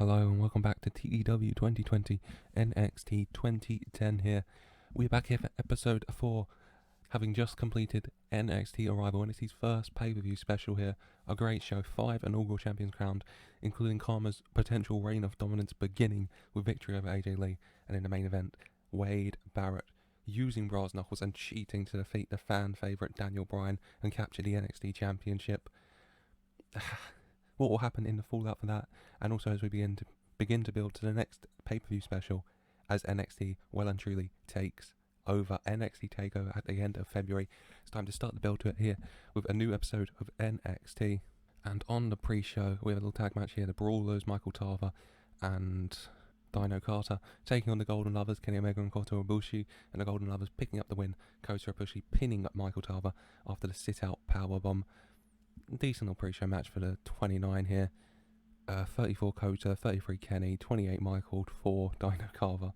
Hello and welcome back to TEW 2020 NXT 2010 here. We're back here for episode 4, having just completed NXT Arrival, NXT's first pay-per-view special here. A great show, 5 inaugural champions crowned, including Karma's potential reign of dominance beginning with victory over AJ Lee, and in the main event, Wade Barrett using brass knuckles and cheating to defeat the fan favourite Daniel Bryan and capture the NXT Championship. What will happen in the fallout for that, and also as we begin to build to the next pay-per-view special, as NXT well and truly takes over NXT Takeover at the end of February. It's time to start the build to it here with a new episode of NXT. And on the pre-show, we have a little tag match here: the Brawlers, Michael Tarver and Dino Carter taking on the Golden Lovers, Kenny Omega and Kota Ibushi, and the Golden Lovers picking up the win. Kota Ibushi pinning up Michael Tarver after the sit-out powerbomb. Decent little pre-show match for the 29 here. 34 Kota, 33 Kenny, 28 Michael, 4 Dino Carver.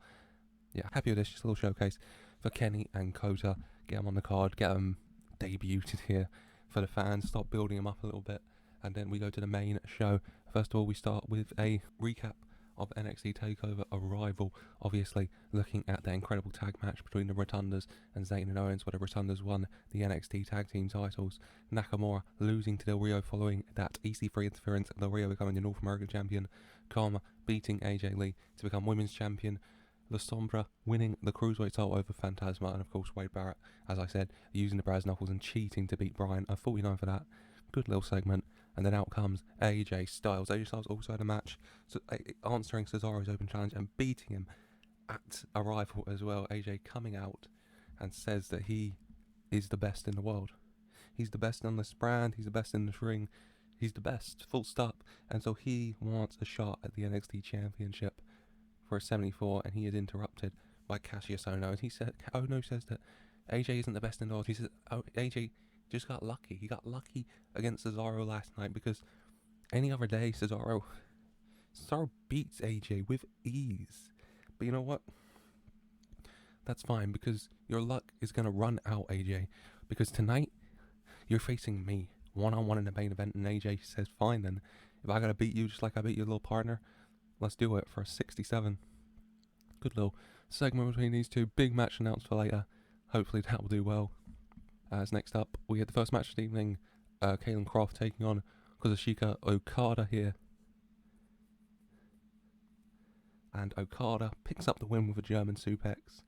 Yeah, happy with this. Just a little showcase for Kenny and Kota. Get them on the card, get them debuted here for the fans, start building them up a little bit, and then we go to the main show. First of all, we start with a recap of NXT Takeover Arrival, obviously looking at the incredible tag match between the Rotundas and Zayn and Owens, where the Rotundas won the NXT Tag Team titles. Nakamura losing to Del Rio following that EC3 interference, Del Rio becoming the North American champion. Karma beating AJ Lee to become women's champion. La Sombra winning the Cruiserweight title over Phantasma, and of course Wade Barrett, as I said, using the brass knuckles and cheating to beat Bryan. A 49 for that. Good little segment. And then out comes AJ Styles. AJ Styles also had a match, so answering Cesaro's open challenge and beating him at Arrival as well. AJ coming out and says that he is the best in the world. He's the best on this brand, he's the best in this ring, he's the best, full stop. And so he wants a shot at the NXT Championship for a 74, and he is interrupted by Cassius Ohno. And he said, Ohno says that AJ isn't the best in the world. He says, oh, AJ just got lucky. He got lucky against Cesaro last night, because any other day Cesaro beats AJ with ease. But you know what? That's fine, because your luck is going to run out, AJ. Because tonight, you're facing me one-on-one in the main event, and AJ says, fine then. If I got to beat you just like I beat your little partner, let's do it for a 67. Good little segment between these two. Big match announced for later. Hopefully that will do well. As next up, we had the first match of the evening, Kaylen Croft taking on Kazuchika Okada here. And Okada picks up the win with a German suplex.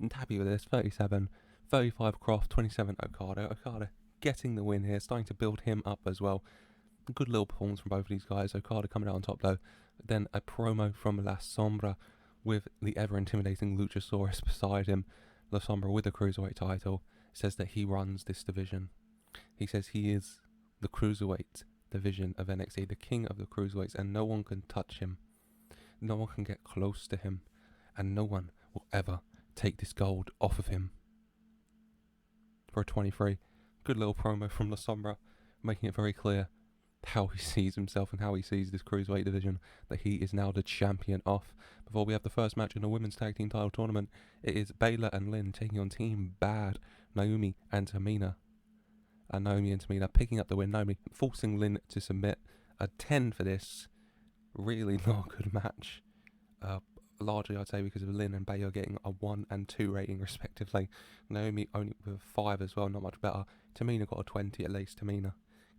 And happy with this, 37, 35 Croft, 27 Okada. Okada getting the win here, starting to build him up as well. Good little performance from both of these guys. Okada coming out on top though. Then a promo from La Sombra with the ever-intimidating Luchasaurus beside him. La Sombra with the Cruiserweight title. Says that he runs this division. He says he is the Cruiserweight division of NXT, the king of the Cruiserweights, and no one can touch him. No one can get close to him, and no one will ever take this gold off of him. For a 23, good little promo from La Sombra, making it very clear how he sees himself and how he sees this Cruiserweight division, that he is now the champion of. Before we have the first match in the Women's Tag Team title tournament, it is Bayla and Lynn taking on Team Bad, Naomi and Tamina. And Naomi and Tamina picking up the win. Naomi forcing Lynn to submit. A 10 for this. Really not a good match. Largely, I'd say, because of Lynn and Bayla getting a 1 and 2 rating respectively. Naomi only with a 5 as well, not much better. Tamina got a 20 at least. Tamina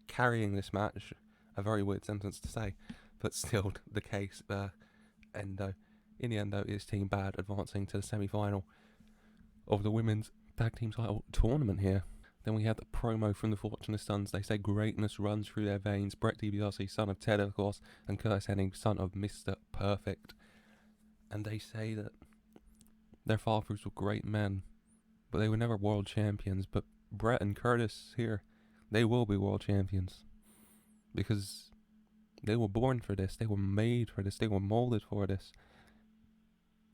carrying this match, a very weird sentence to say, but still the case. In the end, though, is Team Bad advancing to the semi-final of the Women's Tag Team title tournament here. Then we have the promo from the Fortunate Sons. They say greatness runs through their veins. Brett DiBiase, son of Ted, of course, and Curtis Hennig, son of Mr. Perfect. And they say that their fathers were great men, but they were never world champions. But Brett and Curtis here, they will be world champions, because they were born for this, they were made for this, they were molded for this,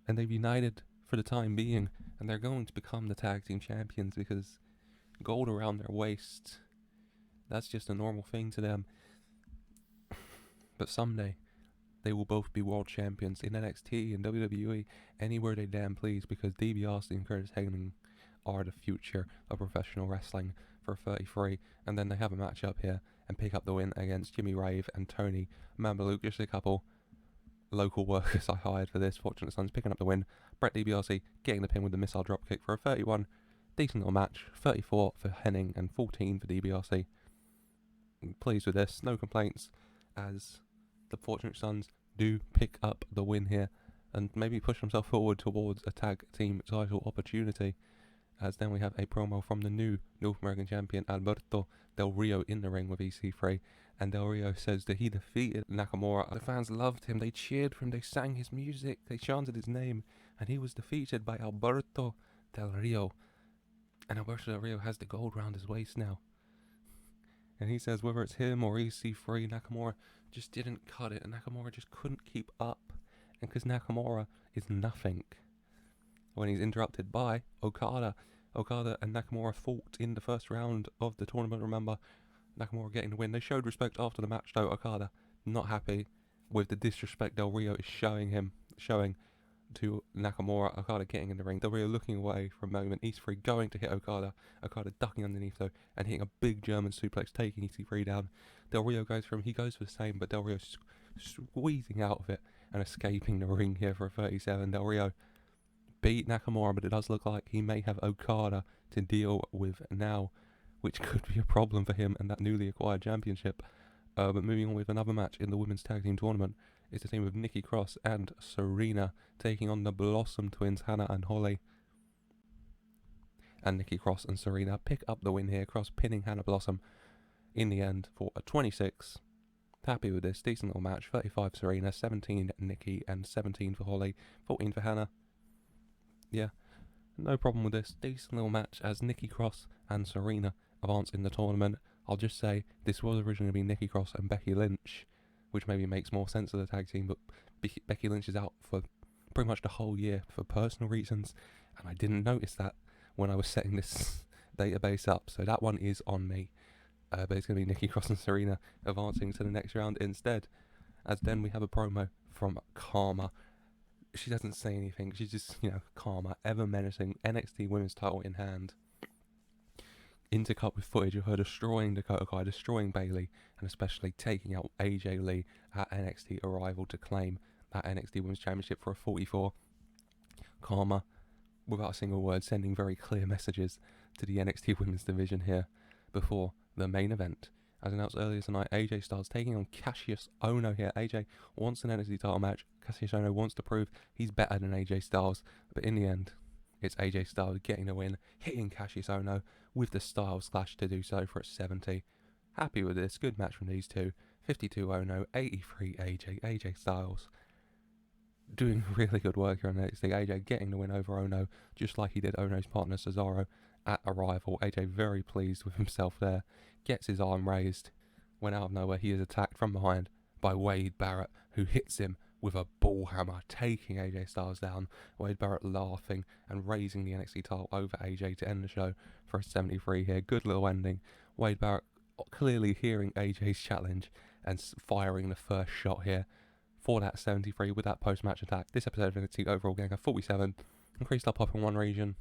and they've united for the time being, and they're going to become the tag team champions, because gold around their waist, that's just a normal thing to them. But someday they will both be world champions in NXT and WWE, anywhere they damn please, because DiBiase and Curtis Hennig are the future of professional wrestling. For 33, and then they have a match up here and pick up the win against Jimmy Rave and Tony Mambalouk. Just a couple local workers I hired for this. Fortunate Sons picking up the win. Brett DiBiase getting the pin with the missile dropkick for a 31. Decent little match. 34 for Henning and 14 for DiBiase. Pleased with this. No complaints, as the Fortunate Sons do pick up the win here and maybe push themselves forward towards a tag team title opportunity. As then we have a promo from the new North American champion Alberto Del Rio in the ring with EC3, and Del Rio says that he defeated Nakamura. The fans loved him, they cheered for him, they sang his music, they chanted his name, and he was defeated by Alberto Del Rio. And Alberto Del Rio has the gold round his waist now. And he says whether it's him or EC3, Nakamura just didn't cut it, and Nakamura just couldn't keep up. And because Nakamura is nothing. When he's interrupted by Okada. Okada and Nakamura fought in the first round of the tournament, remember? Nakamura getting the win. They showed respect after the match though. Okada not happy with the disrespect Del Rio is showing to Nakamura. Okada getting in the ring. Del Rio looking away for a moment. EC3 going to hit Okada. Okada ducking underneath though and hitting a big German suplex, taking EC3 down. Del Rio goes for him. He goes for the same, but Del Rio squeezing out of it and escaping the ring here for a 37. Del Rio beat Nakamura, but it does look like he may have Okada to deal with now, which could be a problem for him and that newly acquired championship. But moving on with another match in the women's tag team tournament is the team of Nikki Cross and Serena taking on the Blossom twins, Hannah and Holly. And Nikki Cross and Serena pick up the win here, Cross pinning Hannah Blossom in the end for a 26. Happy with this, decent little match. 35 Serena, 17 Nikki, and 17 for Holly, 14 for Hannah. Yeah, no problem with this. Decent little match as Nikki Cross and Serena advance in the tournament. I'll just say this was originally going to be Nikki Cross and Becky Lynch, which maybe makes more sense of the tag team, but Becky Lynch is out for pretty much the whole year for personal reasons, and I didn't notice that when I was setting this database up, so that one is on me. But it's going to be Nikki Cross and Serena advancing to the next round instead. As then we have a promo from Karma. She doesn't say anything, she's just, Karma, ever menacing, NXT Women's title in hand. Intercut with footage of her destroying Dakota Kai, destroying Bayley, and especially taking out AJ Lee at NXT Arrival to claim that NXT Women's Championship for a 44. Karma, without a single word, sending very clear messages to the NXT Women's division here before the main event. As announced earlier tonight, AJ Styles taking on Cassius Ohno here. AJ wants an NXT title match. Cassius Ohno wants to prove he's better than AJ Styles. But in the end, it's AJ Styles getting the win, hitting Cassius Ohno with the Styles Clash to do so for a 70. Happy with this. Good match from these two. 52 Ohno, 83 AJ. AJ Styles doing really good work here on NXT. AJ getting the win over Ohno, just like he did Ohno's partner Cesaro at Arrival. AJ very pleased with himself there. Gets his arm raised when out of nowhere he is attacked from behind by Wade Barrett, who hits him with a ball hammer, taking AJ Styles down. Wade Barrett laughing and raising the NXT title over AJ to end the show for a 73 here. Good little ending. Wade Barrett clearly hearing AJ's challenge and firing the first shot here for that 73 with that post-match attack. This episode of NXT overall getting a 47. Increased up in one region.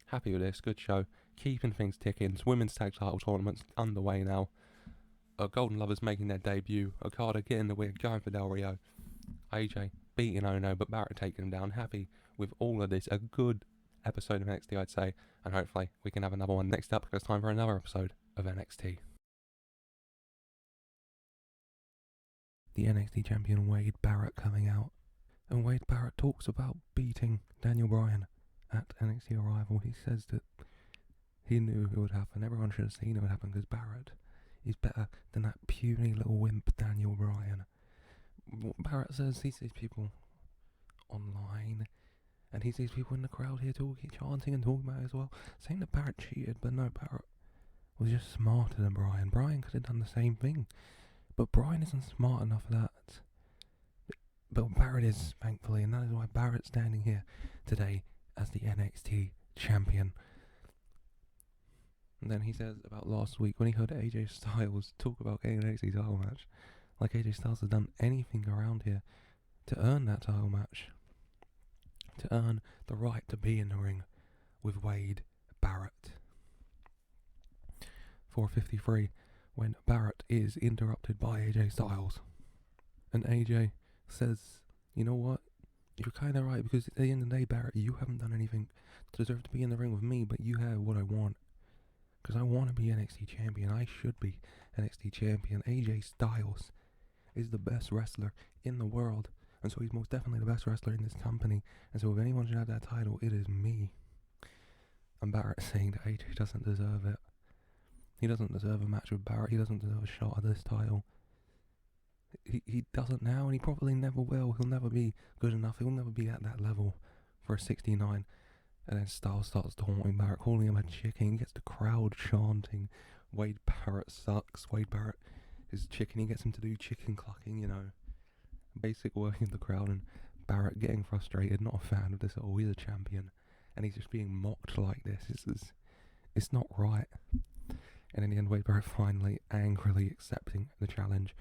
Happy with this, good show. Keeping things ticking. Women's tag title tournaments underway now. Golden Lovers making their debut. Okada getting the win, going for Del Rio. AJ beating Ohno, but Barrett taking him down. Happy with all of this. A good episode of NXT, I'd say. And hopefully we can have another one next up, because it's time for another episode of NXT. The NXT champion Wade Barrett coming out. And Wade Barrett talks about beating Daniel Bryan at NXT Arrival. He says that he knew it would happen. Everyone should have seen it would happen, because Barrett is better than that puny little wimp Daniel Bryan. Barrett says he sees people online, and he sees people in the crowd here talking, chanting and talking about it as well, saying that Barrett cheated, but no, Barrett was just smarter than Bryan. Bryan could have done the same thing, but Bryan isn't smart enough for that. But Barrett is, thankfully, and that is why Barrett's standing here today as the NXT champion. And then he says about last week when he heard AJ Styles talk about getting an NXT title match, like AJ Styles has done anything around here to earn that title match, to earn the right to be in the ring with Wade Barrett. 4:53 when Barrett is interrupted by AJ Styles, and AJ says You know what? You're kind of right, because at the end of the day, Barrett, you haven't done anything to deserve to be in the ring with me, but you have what I want. Because I want to be NXT champion. I should be NXT champion. AJ Styles is the best wrestler in the world, and so he's most definitely the best wrestler in this company. And so if anyone should have that title, it is me. And Barrett saying that AJ doesn't deserve it. He doesn't deserve a match with Barrett. He doesn't deserve a shot at this title. He doesn't now, and he probably never will. He'll never be good enough. He'll never be at that level for a 69. And then Styles starts taunting Barrett, calling him a chicken. He gets the crowd chanting, Wade Barrett sucks. Wade Barrett is chicken. He gets him to do chicken clucking, you know. Basic working of the crowd, and Barrett getting frustrated, not a fan of this at all. He's a champion, and he's just being mocked like this. It's not right. And in the end, Wade Barrett finally angrily accepting the challenge.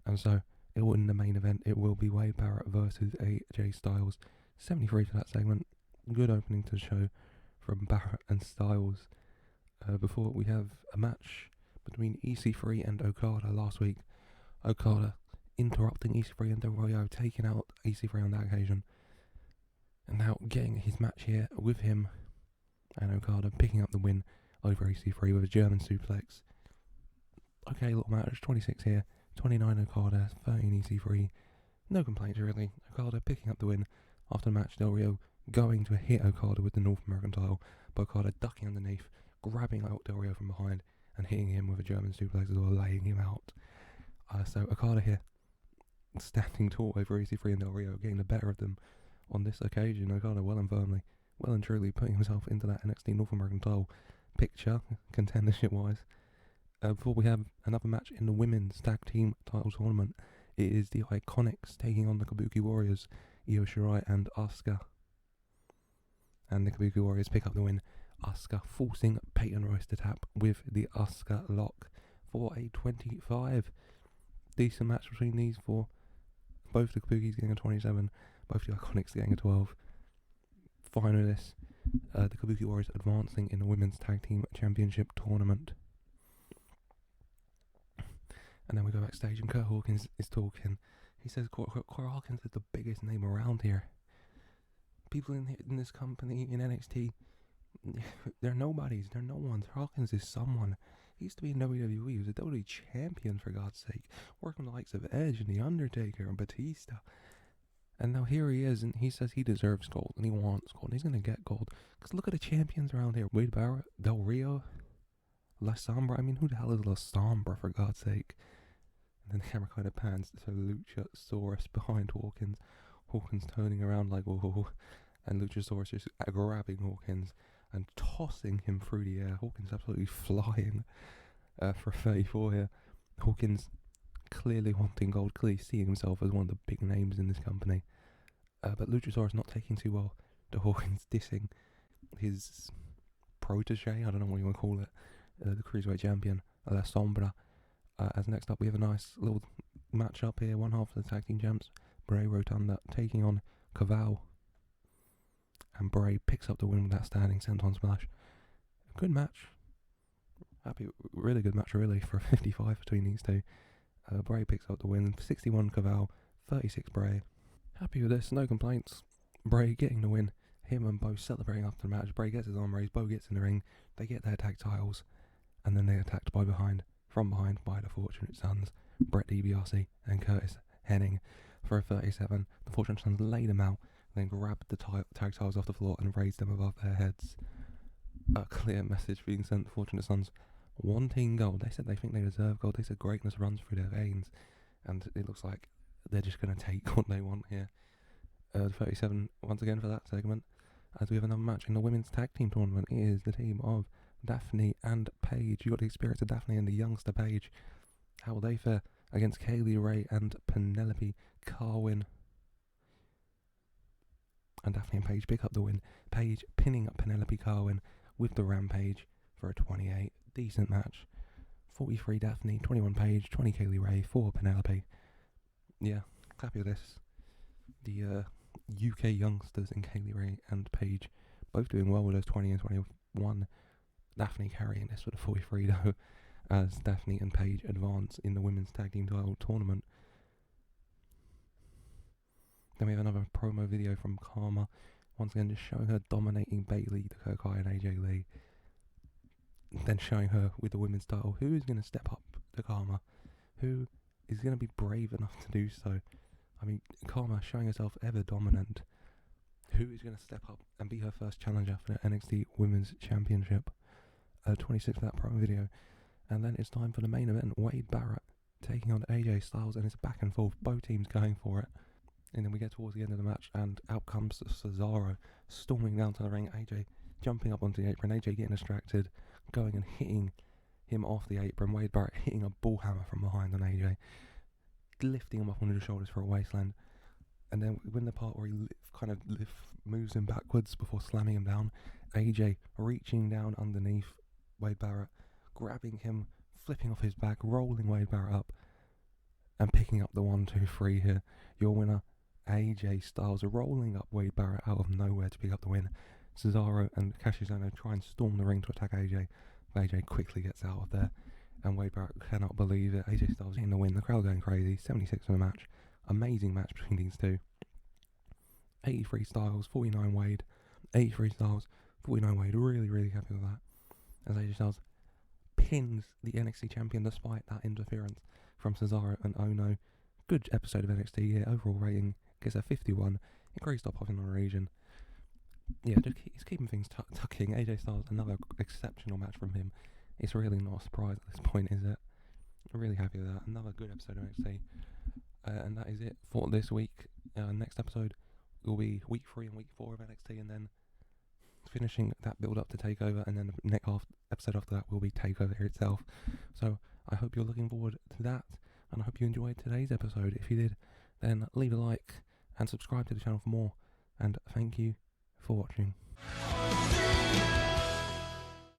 And so, it will, in the main event, it will be Wade Barrett versus AJ Styles. 73 for that segment. Good opening to the show from Barrett and Styles. Before we have a match between EC3 and Okada last week. Okada interrupting EC3 and Del Rio, taking out EC3 on that occasion. And now getting his match here with him and Okada, picking up the win over EC3 with a German suplex. Okay, little match, 26 here, 29 Okada, 13 EC3. No complaints really. Okada picking up the win after the match. Del Rio going to hit Okada with the North American title, but Okada ducking underneath, grabbing out Del Rio from behind and hitting him with a German suplex as well, laying him out. So Okada here, standing tall over EC3 and Del Rio, getting the better of them on this occasion. Okada well and firmly, well and truly putting himself into that NXT North American title picture, contendership wise. Before we have another match in the women's tag team title tournament, it is the Iconics taking on the Kabuki Warriors, Io Shirai and Asuka. And the Kabuki Warriors pick up the win. Asuka forcing Peyton Royce to tap with the Asuka lock for a 25. Decent match between these four. Both the Kabukis getting a 27, both the Iconics getting a 12. Finalists, the Kabuki Warriors advancing in the Women's Tag Team Championship Tournament. And then we go backstage and Kurt Hawkins is talking. He says Kurt Hawkins is the biggest name around here. People in this company, in NXT, they're nobodies, they're no ones. Hawkins is someone. He used to be in WWE, he was a WWE champion for God's sake, working with the likes of Edge and The Undertaker and Batista. And now here he is, and he says he deserves gold, and he wants gold, and he's going to get gold. Because look at the champions around here. Wade Barrett, Del Rio, La Sombra. I mean, who the hell is La Sombra, for God's sake? And then the camera kind of pans to Luchasaurus behind Hawkins. Hawkins turning around like, whoa, and Luchasaurus just grabbing Hawkins and tossing him through the air. Hawkins absolutely flying for 34 here. Hawkins clearly wanting gold, clearly seeing himself as one of the big names in this company. But Luchasaurus not taking too well to Hawkins, dissing his protege, I don't know what you want to call it, the Cruiserweight champion, La Sombra. As next up we have a nice little match up here, one half of the tag team champs, Bray Rotunda taking on Cavall. And Bray picks up the win with that standing senton splash. Good match. Really good match really for a 55 between these two. Bray picks up the win, 61 Cavall, 36 Bray. Happy with this, no complaints. Bray getting the win, him and Bo celebrating after the match. Bray gets his arm raised, Bo gets in the ring, they get their tag titles, and then they're attacked from behind by the Fortunate Sons, Brett DiBiase and Curtis Hennig for a 37. The Fortunate Sons lay them out, then grabbed the tag titles off the floor and raised them above their heads. A clear message being sent to Fortunate Sons wanting gold. They said they think they deserve gold. They said greatness runs through their veins, and it looks like they're just going to take what they want here. 37 once again for that segment. As we have another match in the women's tag team tournament, it is the team of Daphne and Paige. You got the experience of Daphne and the youngster Paige. How will they fare against Kaylee Ray and Penelope Carwin? And Daphne and Paige pick up the win. Paige pinning up Penelope Carwin with the Rampage for a 28. Decent match. 43 Daphne, 21 Paige, 20 Kaylee Ray, 4 Penelope. Yeah, happy with this. The UK youngsters in Kaylee Ray and Paige both doing well with those 20 and 21. Daphne carrying this with a 43 though, as Daphne and Paige advance in the women's tag team title tournament. Then we have another promo video from Karma, once again just showing her dominating Bayley, Dakota Kai and AJ Lee. Then showing her with the women's title who is going to step up to Karma, who is going to be brave enough to do so. I mean, Karma showing herself ever dominant. Who is going to step up and be her first challenger for the NXT Women's Championship? 26 for that promo video. And then it's time for the main event. Wade Barrett taking on AJ Styles, and it's back and forth, both teams going for it. And then we get towards the end of the match, and out comes Cesaro storming down to the ring. AJ jumping up onto the apron, AJ getting distracted, going and hitting him off the apron. Wade Barrett hitting a bull hammer from behind on AJ, lifting him up onto the shoulders for a wasteland. And then when the part where he moves him backwards before slamming him down, AJ reaching down underneath Wade Barrett, grabbing him, flipping off his back, rolling Wade Barrett up, and picking up the 1-2-3 here. Your winner, AJ Styles, rolling up Wade Barrett out of nowhere to pick up the win. Cesaro and Cassius Ohno try and storm the ring to attack AJ, but AJ quickly gets out of there, and Wade Barrett cannot believe it. AJ Styles getting the win, the crowd going crazy. 76 for the match. Amazing match between these two. 83 Styles, 49 Wade. 83 Styles, 49 Wade. Really, really happy with that. As AJ Styles pins the NXT champion despite that interference from Cesaro and Ohno. Good episode of NXT here. Overall rating gets a 51. Increased up off in the region. Yeah, just he's keeping things tucking. AJ Styles, another exceptional match from him. It's really not a surprise at this point, is it? I'm really happy with that. Another good episode of NXT. And that is it for this week. Next episode will be week 3 and week 4 of NXT, and then finishing that build up to Takeover, and then the next episode after that will be Takeover here itself. So I hope you're looking forward to that, and I hope you enjoyed today's episode. If you did, then leave a like and subscribe to the channel for more, and thank you for watching.